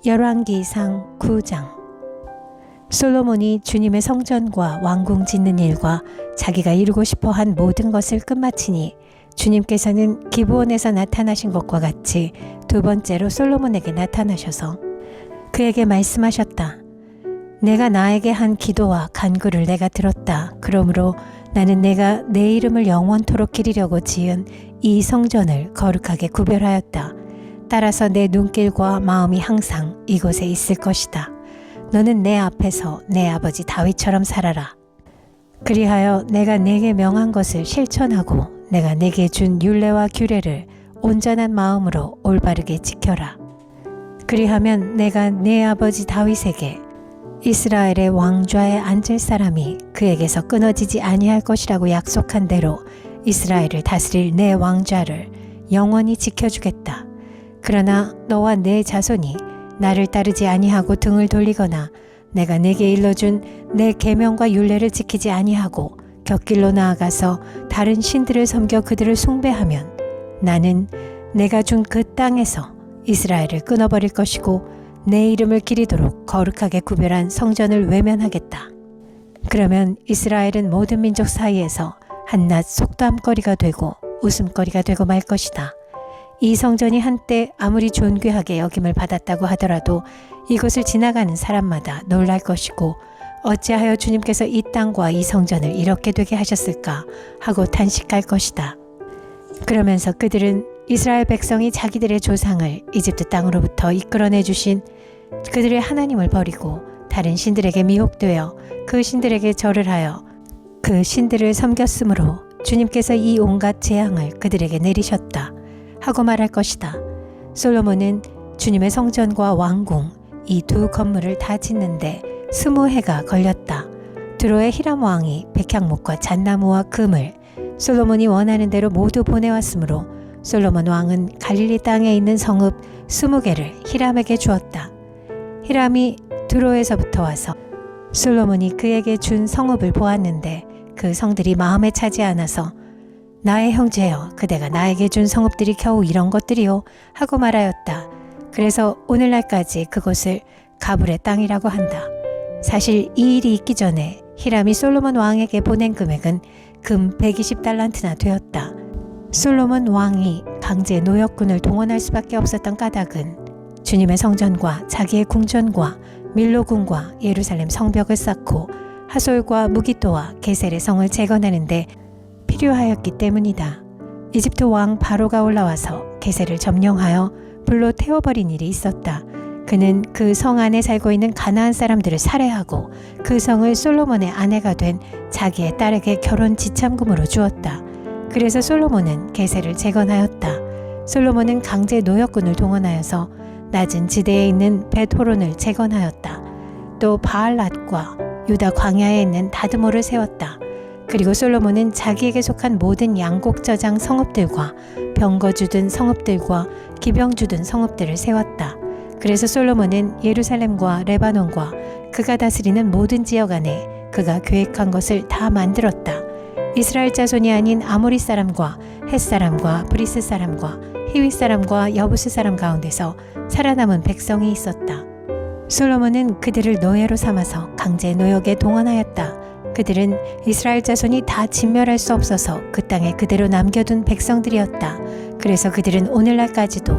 열왕기상 9장. 솔로몬이 주님의 성전과 왕궁 짓는 일과 자기가 이루고 싶어 한 모든 것을 끝마치니 주님께서는 기브온에서 나타나신 것과 같이 두 번째로 솔로몬에게 나타나셔서 그에게 말씀하셨다. 내가 나에게 한 기도와 간구를 내가 들었다. 그러므로 나는 내가 내 이름을 영원토록 기리려고 지은 이 성전을 거룩하게 구별하였다. 따라서 내 눈길과 마음이 항상 이곳에 있을 것이다. 너는 내 앞에서 내 아버지 다윗처럼 살아라. 그리하여 내가 내게 명한 것을 실천하고 내가 내게 준 율례와 규례를 온전한 마음으로 올바르게 지켜라. 그리하면 내가 내 아버지 다윗에게 이스라엘의 왕좌에 앉을 사람이 그에게서 끊어지지 아니할 것이라고 약속한 대로 이스라엘을 다스릴 내 왕좌를 영원히 지켜주겠다. 그러나 너와 내 자손이 나를 따르지 아니하고 등을 돌리거나 내가 내게 일러준 내 계명과 율례를 지키지 아니하고 곁길로 나아가서 다른 신들을 섬겨 그들을 숭배하면 나는 내가 준 그 땅에서 이스라엘을 끊어버릴 것이고 내 이름을 기리도록 거룩하게 구별한 성전을 외면하겠다. 그러면 이스라엘은 모든 민족 사이에서 한낱 속담거리가 되고 웃음거리가 되고 말 것이다. 이 성전이 한때 아무리 존귀하게 여김을 받았다고 하더라도 이곳을 지나가는 사람마다 놀랄 것이고 어찌하여 주님께서 이 땅과 이 성전을 이렇게 되게 하셨을까 하고 탄식할 것이다. 그러면서 그들은 이스라엘 백성이 자기들의 조상을 이집트 땅으로부터 이끌어내 주신 그들의 하나님을 버리고 다른 신들에게 미혹되어 그 신들에게 절을 하여 그 신들을 섬겼으므로 주님께서 이 온갖 재앙을 그들에게 내리셨다 하고 말할 것이다. 솔로몬은 주님의 성전과 왕궁 이 두 건물을 다 짓는데 20해가 걸렸다. 두로의 히람 왕이 백향목과 잣나무와 금을 솔로몬이 원하는 대로 모두 보내왔으므로 솔로몬 왕은 갈릴리 땅에 있는 성읍 20개를 히람에게 주었다. 히람이 두로에서부터 와서 솔로몬이 그에게 준 성읍을 보았는데 그 성들이 마음에 차지 않아서 나의 형제여 그대가 나에게 준 성읍들이 겨우 이런 것들이요 하고 말하였다. 그래서 오늘날까지 그곳을 가불의 땅이라고 한다. 사실 이 일이 있기 전에 히람이 솔로몬 왕에게 보낸 금액은 금 120달란트나 되었다. 솔로몬 왕이 강제 노역군을 동원할 수밖에 없었던 까닭은 주님의 성전과 자기의 궁전과 밀로궁과 예루살렘 성벽을 쌓고 하솔과 무기토와 게셀의 성을 재건하는데 필요하였기 때문이다. 이집트 왕 바로가 올라와서 게셀을 점령하여 불로 태워버린 일이 있었다. 그는 그 성 안에 살고 있는 가나안 사람들을 살해하고 그 성을 솔로몬의 아내가 된 자기의 딸에게 결혼 지참금으로 주었다. 그래서 솔로몬은 게셀을 재건하였다. 솔로몬은 강제 노역군을 동원하여서 낮은 지대에 있는 벳호론을 재건하였다. 또 바알랏과 유다 광야에 있는 다드모를 세웠다. 그리고 솔로몬은 자기에게 속한 모든 양곡 저장 성읍들과 병거 주둔 성읍들과 기병 주둔 성읍들을 세웠다. 그래서 솔로몬은 예루살렘과 레바논과 그가 다스리는 모든 지역 안에 그가 계획한 것을 다 만들었다. 이스라엘 자손이 아닌 아모리 사람과 헷 사람과 브리스 사람과 히윗 사람과 여부스 사람 가운데서 살아남은 백성이 있었다. 솔로몬은 그들을 노예로 삼아서 강제 노역에 동원하였다. 그들은 이스라엘 자손이 다 진멸할 수 없어서 그 땅에 그대로 남겨둔 백성들이었다. 그래서 그들은 오늘날까지도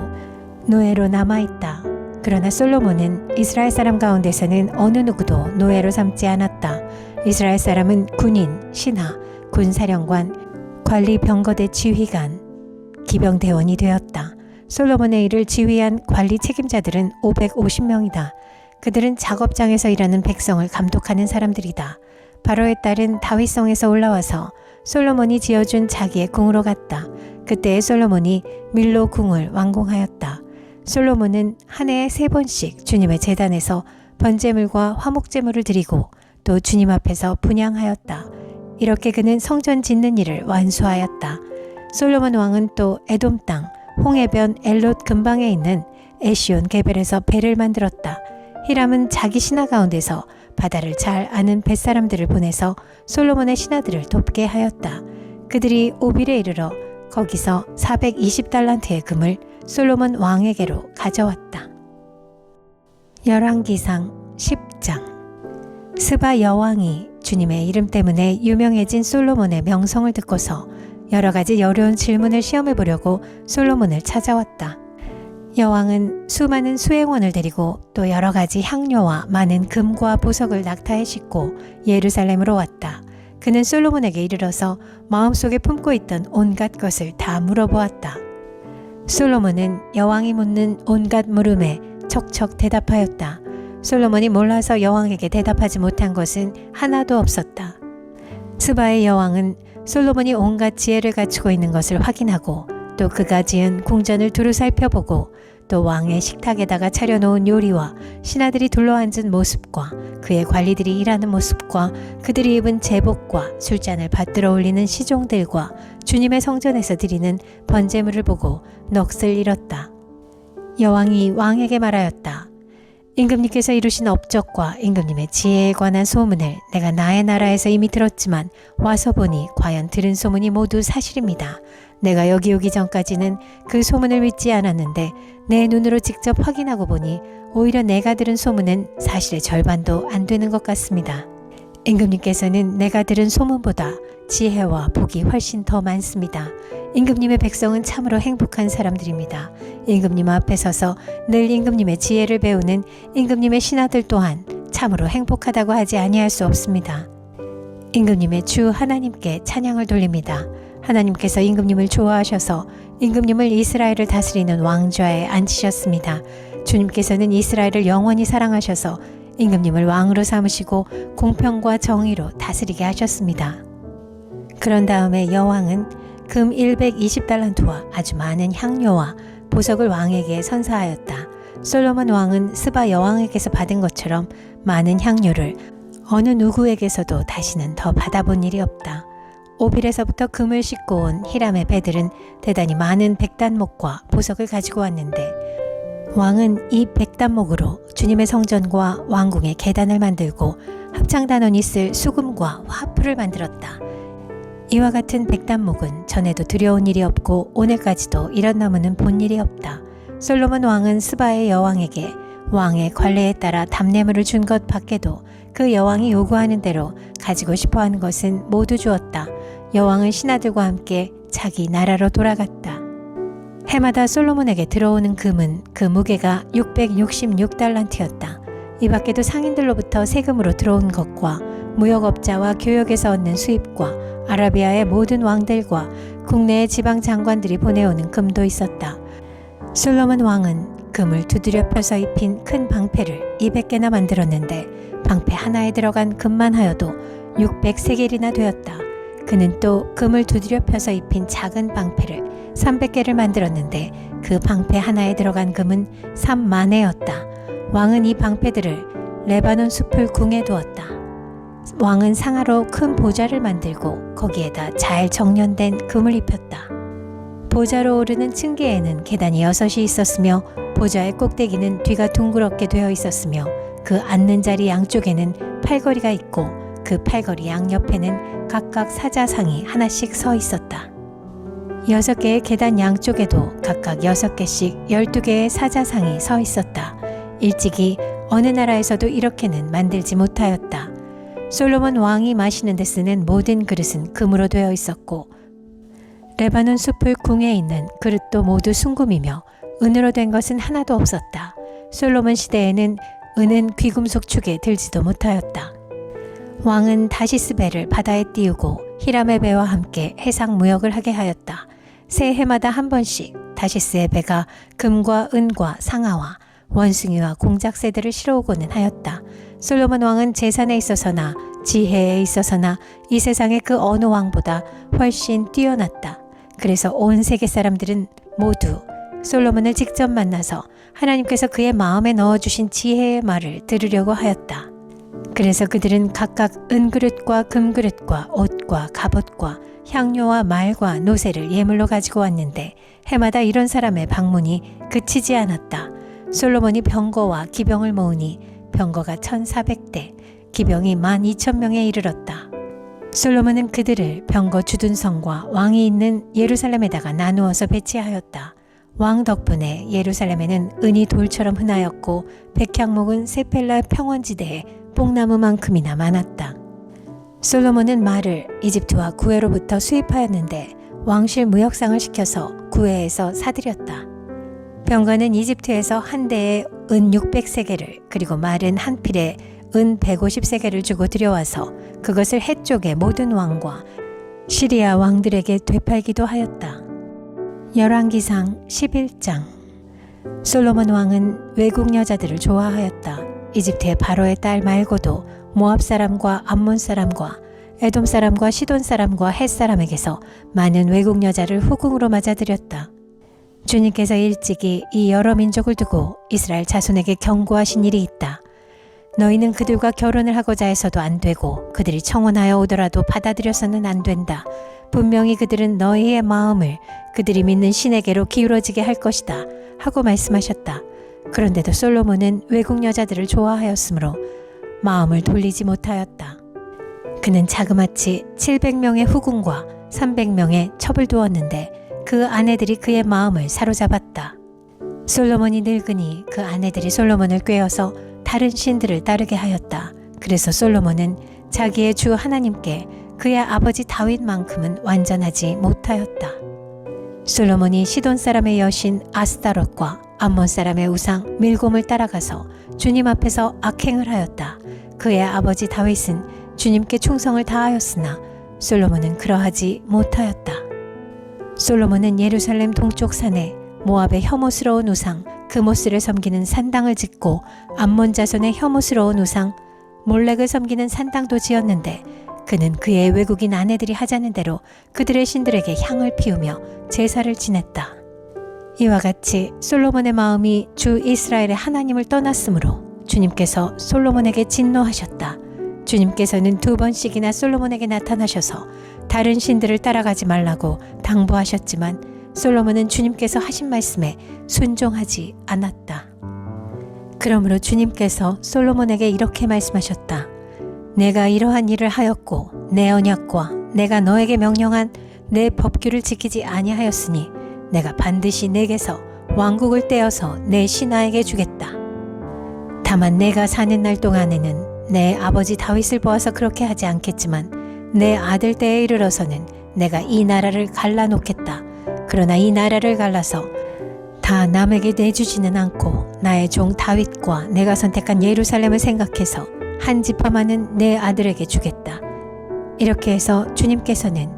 노예로 남아있다. 그러나 솔로몬은 이스라엘 사람 가운데서는 어느 누구도 노예로 삼지 않았다. 이스라엘 사람은 군인, 신하, 군사령관, 관리 병거대 지휘관, 기병대원이 되었다. 솔로몬의 일을 지휘한 관리 책임자들은 550명이다. 그들은 작업장에서 일하는 백성을 감독하는 사람들이다. 바로의 딸은 다윗성에서 올라와서 솔로몬이 지어준 자기의 궁으로 갔다. 그때 솔로몬이 밀로 궁을 완공하였다. 솔로몬은 한 해에 3번씩 주님의 제단에서 번제물과 화목제물을 드리고 또 주님 앞에서 분향하였다. 이렇게 그는 성전 짓는 일을 완수하였다. 솔로몬 왕은 또 에돔 땅 홍해변 엘롯 근방에 있는 에시온 게벨에서 배를 만들었다. 히람은 자기 신하 가운데서 바다를 잘 아는 뱃사람들을 보내서 솔로몬의 신하들을 돕게 하였다. 그들이 오빌에 이르러 거기서 420달란트의 금을 솔로몬 왕에게로 가져왔다. 열왕기상 10장. 스바 여왕이 주님의 이름 때문에 유명해진 솔로몬의 명성을 듣고서 여러 가지 어려운 질문을 시험해 보려고 솔로몬을 찾아왔다. 여왕은 수많은 수행원을 데리고 또 여러 가지 향료와 많은 금과 보석을 낙타에 싣고 예루살렘으로 왔다. 그는 솔로몬에게 이르러서 마음속에 품고 있던 온갖 것을 다 물어보았다. 솔로몬은 여왕이 묻는 온갖 물음에 척척 대답하였다. 솔로몬이 몰라서 여왕에게 대답하지 못한 것은 하나도 없었다. 스바의 여왕은 솔로몬이 온갖 지혜를 갖추고 있는 것을 확인하고 또 그가 지은 궁전을 두루 살펴보고 또 왕의 식탁에다가 차려놓은 요리와 신하들이 둘러앉은 모습과 그의 관리들이 일하는 모습과 그들이 입은 제복과 술잔을 받들어 올리는 시종들과 주님의 성전에서 드리는 번제물을 보고 넋을 잃었다. 여왕이 왕에게 말하였다. 임금님께서 이루신 업적과 임금님의 지혜에 관한 소문을 내가 나의 나라에서 이미 들었지만 와서 보니 과연 들은 소문이 모두 사실입니다. 내가 여기 오기 전까지는 그 소문을 믿지 않았는데 내 눈으로 직접 확인하고 보니 오히려 내가 들은 소문은 사실의 절반도 안 되는 것 같습니다. 임금님께서는 내가 들은 소문보다 지혜와 복이 훨씬 더 많습니다. 임금님의 백성은 참으로 행복한 사람들입니다. 임금님 앞에 서서 늘 임금님의 지혜를 배우는 임금님의 신하들 또한 참으로 행복하다고 하지 아니할 수 없습니다. 임금님의 주 하나님께 찬양을 돌립니다. 하나님께서 임금님을 좋아하셔서 임금님을 이스라엘을 다스리는 왕좌에 앉히셨습니다. 주님께서는 이스라엘을 영원히 사랑하셔서 임금님을 왕으로 삼으시고 공평과 정의로 다스리게 하셨습니다. 그런 다음에 여왕은 금 120달란트와 아주 많은 향료와 보석을 왕에게 선사하였다. 솔로몬 왕은 스바 여왕에게서 받은 것처럼 많은 향료를 어느 누구에게서도 다시는 더 받아본 일이 없다. 오빌에서부터 금을 싣고 온 히람의 배들은 대단히 많은 백단목과 보석을 가지고 왔는데 왕은 이 백단목으로 주님의 성전과 왕궁의 계단을 만들고 합창단원이 쓸 수금과 화풀을 만들었다. 이와 같은 백단목은 전에도 두려운 일이 없고 오늘까지도 이런 나무는 본 일이 없다. 솔로몬 왕은 스바의 여왕에게 왕의 관례에 따라 답례물을 준 것 밖에도 그 여왕이 요구하는 대로 가지고 싶어하는 것은 모두 주었다. 여왕은 신하들과 함께 자기 나라로 돌아갔다. 해마다 솔로몬에게 들어오는 금은 그 무게가 666달란트였다. 이 밖에도 상인들로부터 세금으로 들어온 것과 무역업자와 교역에서 얻는 수입과 아라비아의 모든 왕들과 국내의 지방 장관들이 보내오는 금도 있었다. 솔로몬 왕은 금을 두드려 펴서 입힌 큰 방패를 200개나 만들었는데 방패 하나에 들어간 금만 하여도 600세겔이나 되었다. 그는 또 금을 두드려 펴서 입힌 작은 방패를 300개를 만들었는데 그 방패 하나에 들어간 금은 3만회였다. 왕은 이 방패들을 레바논 숲을 궁에 두었다. 왕은 상하로 큰 보좌를 만들고 거기에다 잘 정련된 금을 입혔다. 보좌로 오르는 층계에는 계단이 6이 있었으며 보좌의 꼭대기는 뒤가 둥그렇게 되어 있었으며 그 앉는 자리 양쪽에는 팔걸이가 있고 그 팔걸이 양옆에는 각각 사자상이 하나씩 서 있었다. 6개의 계단 양쪽에도 각각 6개씩 12개의 사자상이 서 있었다. 일찍이 어느 나라에서도 이렇게는 만들지 못하였다. 솔로몬 왕이 마시는 데 쓰는 모든 그릇은 금으로 되어 있었고 레바논 숲을 궁에 있는 그릇도 모두 순금이며 은으로 된 것은 하나도 없었다. 솔로몬 시대에는 은은 귀금속 축에 들지도 못하였다. 왕은 다시스 배를 바다에 띄우고 히람의 배와 함께 해상 무역을 하게 하였다. 새 해마다 한 번씩 다시스의 배가 금과 은과 상아와 원숭이와 공작새들을 실어오고는 하였다. 솔로몬 왕은 재산에 있어서나 지혜에 있어서나 이 세상의 그 어느 왕보다 훨씬 뛰어났다. 그래서 온 세계 사람들은 모두 솔로몬을 직접 만나서 하나님께서 그의 마음에 넣어주신 지혜의 말을 들으려고 하였다. 그래서 그들은 각각 은그릇과 금그릇과 옷과 갑옷과 향료와 말과 노새를 예물로 가지고 왔는데 해마다 이런 사람의 방문이 그치지 않았다. 솔로몬이 병거와 기병을 모으니 병거가 1400대, 기병이 12,000명에 이르렀다. 솔로몬은 그들을 병거 주둔성과 왕이 있는 예루살렘에다가 나누어서 배치하였다. 왕 덕분에 예루살렘에는 은이 돌처럼 흔하였고 백향목은 세펠라 평원지대에 뽕나무만큼이나 많았다. 솔로몬은 말을 이집트와 구해로부터 수입하였는데 왕실 무역상을 시켜서 구해에서 사들였다. 병거는 이집트에서 한 대에 은 600세겔을 그리고 말은 한 필에 은 150세겔을 주고 들여와서 그것을 해쪽의 모든 왕과 시리아 왕들에게 되팔기도 하였다. 열왕기상 11장. 솔로몬 왕은 외국 여자들을 좋아하였다. 이집트의 바로의 딸 말고도 모압 사람과 암몬 사람과 에돔 사람과 시돈 사람과 헷 사람에게서 많은 외국 여자를 후궁으로 맞아들였다. 주님께서 일찍이 이 여러 민족을 두고 이스라엘 자손에게 경고하신 일이 있다. 너희는 그들과 결혼을 하고자 해서도 안 되고 그들이 청혼하여 오더라도 받아들여서는 안 된다. 분명히 그들은 너희의 마음을 그들이 믿는 신에게로 기울어지게 할 것이다 하고 말씀하셨다. 그런데도 솔로몬은 외국 여자들을 좋아하였으므로 마음을 돌리지 못하였다. 그는 자그마치 700명의 후궁과 300명의 첩을 두었는데 그 아내들이 그의 마음을 사로잡았다. 솔로몬이 늙으니 그 아내들이 솔로몬을 꾀어서 다른 신들을 따르게 하였다. 그래서 솔로몬은 자기의 주 하나님께 그의 아버지 다윗만큼은 완전하지 못하였다. 솔로몬이 시돈 사람의 여신 아스타롯과 암몬 사람의 우상 밀곰을 따라가서 주님 앞에서 악행을 하였다. 그의 아버지 다윗은 주님께 충성을 다하였으나 솔로몬은 그러하지 못하였다. 솔로몬은 예루살렘 동쪽 산에 모압의 혐오스러운 우상 그모스를 섬기는 산당을 짓고 암몬 자손의 혐오스러운 우상 몰렉을 섬기는 산당도 지었는데 그는 그의 외국인 아내들이 하자는 대로 그들의 신들에게 향을 피우며 제사를 지냈다. 이와 같이 솔로몬의 마음이 주 이스라엘의 하나님을 떠났으므로 주님께서 솔로몬에게 진노하셨다. 주님께서는 2번씩이나 솔로몬에게 나타나셔서 다른 신들을 따라가지 말라고 당부하셨지만 솔로몬은 주님께서 하신 말씀에 순종하지 않았다. 그러므로 주님께서 솔로몬에게 이렇게 말씀하셨다. 내가 이러한 일을 하였고 내 언약과 내가 너에게 명령한 내 법규를 지키지 아니하였으니 내가 반드시 내게서 왕국을 떼어서 내 신하에게 주겠다. 다만 내가 사는 날 동안에는 내 아버지 다윗을 보아서 그렇게 하지 않겠지만 내 아들 때에 이르러서는 내가 이 나라를 갈라놓겠다. 그러나 이 나라를 갈라서 다 남에게 내주지는 않고 나의 종 다윗과 내가 선택한 예루살렘을 생각해서 한 지파만은 내 아들에게 주겠다. 이렇게 해서 주님께서는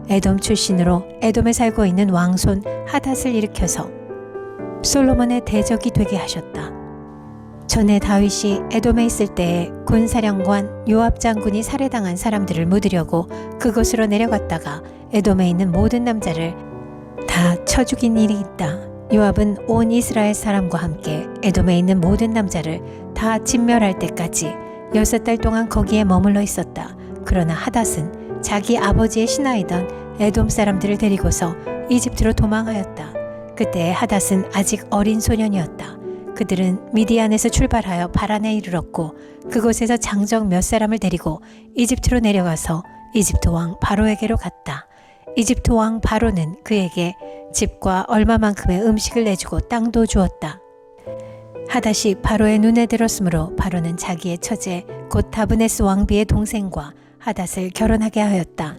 에돔 출신으로 에돔에 살고 있는 왕손 하닷을 일으켜서 솔로몬의 대적이 되게 하셨다. 전에 다윗이 에돔에 있을 때에 군사령관 요압 장군이 살해당한 사람들을 묻으려고 그곳으로 내려갔다가 에돔에 있는 모든 남자를 다 쳐 죽인 일이 있다. 요압은 온 이스라엘 사람과 함께 에돔에 있는 모든 남자를 다 진멸할 때까지 6달 동안 거기에 머물러 있었다. 그러나 하닷은 자기 아버지의 신하이던 에돔 사람들을 데리고서 이집트로 도망하였다. 그때 하닷은 아직 어린 소년이었다. 그들은 미디안에서 출발하여 바란에 이르렀고 그곳에서 장정 몇 사람을 데리고 이집트로 내려가서 이집트 왕 바로에게로 갔다. 이집트 왕 바로는 그에게 집과 얼마만큼의 음식을 내주고 땅도 주었다. 하닷이 바로의 눈에 들었으므로 바로는 자기의 처제 곧 다브네스 왕비의 동생과 하닷을 결혼하게 하였다.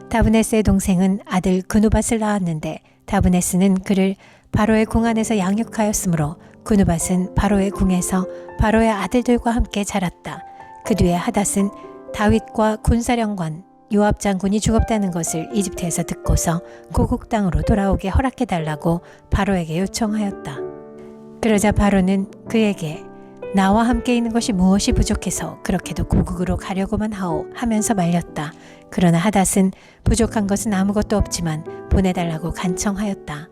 다브네스의 동생은 아들 그누밧을 낳았는데 다브네스는 그를 바로의 궁 안에서 양육하였으므로 그누밧은 바로의 궁에서 바로의 아들들과 함께 자랐다. 그 뒤에 하닷은 다윗과 군사령관 요압 장군이 죽었다는 것을 이집트에서 듣고서 고국 땅으로 돌아오게 허락해달라고 바로에게 요청하였다. 그러자 바로는 그에게 나와 함께 있는 것이 무엇이 부족해서 그렇게도 고국으로 가려고만 하오 하면서 말렸다. 그러나 하닷은 부족한 것은 아무것도 없지만 보내달라고 간청하였다.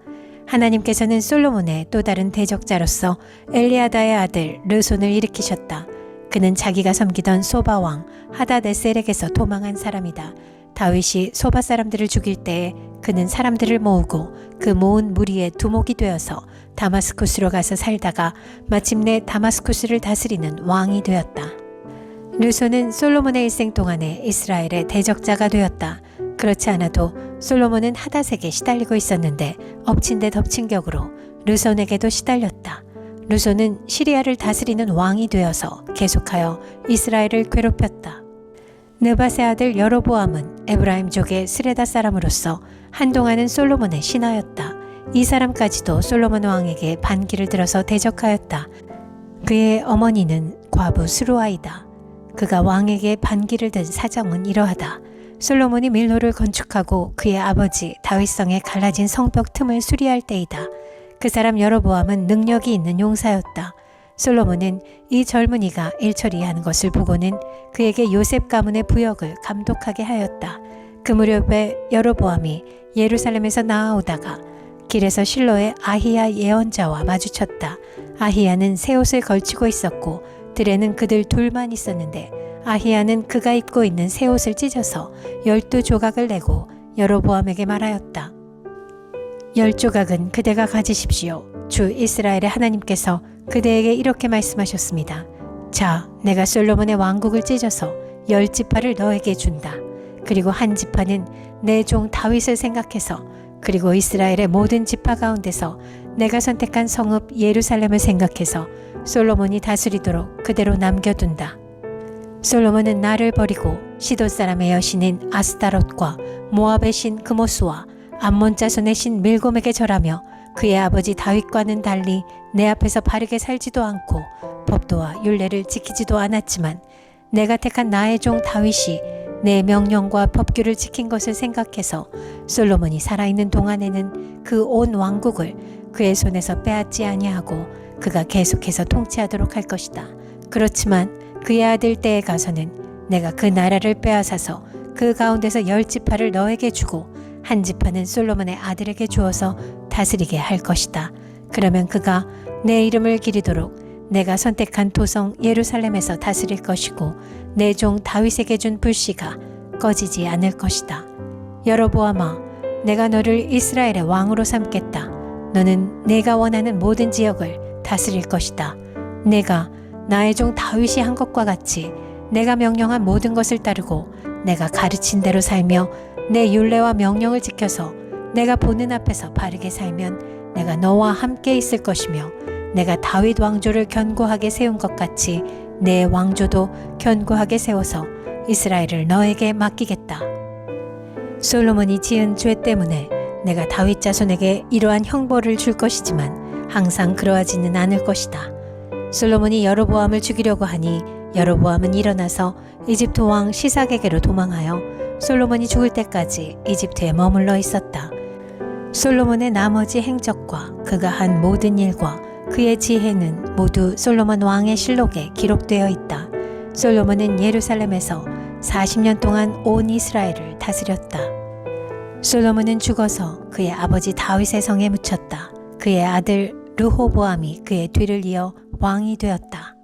하나님께서는 솔로몬의 또 다른 대적자로서 엘리아다의 아들 르손을 일으키셨다. 그는 자기가 섬기던 소바왕 하닷에셀에게서 도망한 사람이다. 다윗이 소바 사람들을 죽일 때에 그는 사람들을 모으고 그 모은 무리의 두목이 되어서 다마스쿠스로 가서 살다가 마침내 다마스쿠스를 다스리는 왕이 되었다. 르손은 솔로몬의 일생 동안에 이스라엘의 대적자가 되었다. 그렇지 않아도 솔로몬은 하닷에게 시달리고 있었는데 엎친 데 덮친 격으로 르손에게도 시달렸다. 르손은 시리아를 다스리는 왕이 되어서 계속하여 이스라엘을 괴롭혔다. 느밧의 아들 여로보암은 에브라임족의 스레다 사람으로서 한동안은 솔로몬의 신하였다. 이 사람까지도 솔로몬 왕에게 반기를 들어서 대적하였다. 그의 어머니는 과부 스루아이다. 그가 왕에게 반기를 든 사정은 이러하다. 솔로몬이 밀로를 건축하고 그의 아버지 다윗성에 갈라진 성벽 틈을 수리할 때이다. 그 사람 여로보암은 능력이 있는 용사였다. 솔로몬은 이 젊은이가 일처리하는 것을 보고는 그에게 요셉 가문의 부역을 감독하게 하였다. 그 무렵에 여로보암이 예루살렘에서 나아오다가 길에서 실로의 아히야 예언자와 마주쳤다. 아히야는 새 옷을 걸치고 있었고 들에는 그들 둘만 있었는데 아히야는 그가 입고 있는 새 옷을 찢어서 12조각을 내고 여로보암에게 말하였다. 10조각은 그대가 가지십시오. 주 이스라엘의 하나님께서 그대에게 이렇게 말씀하셨습니다. 자, 내가 솔로몬의 왕국을 찢어서 10지파를 너에게 준다. 그리고 한 지파는 내 종 다윗을 생각해서 그리고 이스라엘의 모든 지파 가운데서 내가 선택한 성읍 예루살렘을 생각해서 솔로몬이 다스리도록 그대로 남겨둔다. 솔로몬은 나를 버리고 시돈 사람의 여신인 아스타롯과 모압의 신 그모스와 암몬 자손의 신 밀곰에게 절하며 그의 아버지 다윗과는 달리 내 앞에서 바르게 살지도 않고 법도와 율례를 지키지도 않았지만 내가 택한 나의 종 다윗이 내 명령과 법규를 지킨 것을 생각해서 솔로몬이 살아있는 동안에는 그 온 왕국을 그의 손에서 빼앗지 아니하고 그가 계속해서 통치하도록 할 것이다. 그렇지만 그의 아들 때에 가서는 내가 그 나라를 빼앗아서 그 가운데서 10지파를 너에게 주고 한 지파는 솔로몬의 아들에게 주어서 다스리게 할 것이다. 그러면 그가 내 이름을 기리도록 내가 선택한 도성 예루살렘에서 다스릴 것이고 내 종 다윗에게 준 불씨가 꺼지지 않을 것이다. 여로보암아, 내가 너를 이스라엘의 왕으로 삼겠다. 너는 내가 원하는 모든 지역을 다스릴 것이다. 내가 나의 종 다윗이 한 것과 같이 내가 명령한 모든 것을 따르고 내가 가르친 대로 살며 내 율례와 명령을 지켜서 내가 보는 앞에서 바르게 살면 내가 너와 함께 있을 것이며 내가 다윗 왕조를 견고하게 세운 것 같이 내 왕조도 견고하게 세워서 이스라엘을 너에게 맡기겠다. 솔로몬이 지은 죄 때문에 내가 다윗 자손에게 이러한 형벌을 줄 것이지만 항상 그러하지는 않을 것이다. 솔로몬이 여로보암을 죽이려고 하니 여로보암은 일어나서 이집트 왕 시삭에게로 도망하여 솔로몬이 죽을 때까지 이집트에 머물러 있었다. 솔로몬의 나머지 행적과 그가 한 모든 일과 그의 지혜는 모두 솔로몬 왕의 실록에 기록되어 있다. 솔로몬은 예루살렘에서 40년 동안 온 이스라엘을 다스렸다. 솔로몬은 죽어서 그의 아버지 다윗의 성에 묻혔다. 그의 아들 르호보암이 그의 뒤를 이어 왕이 되었다.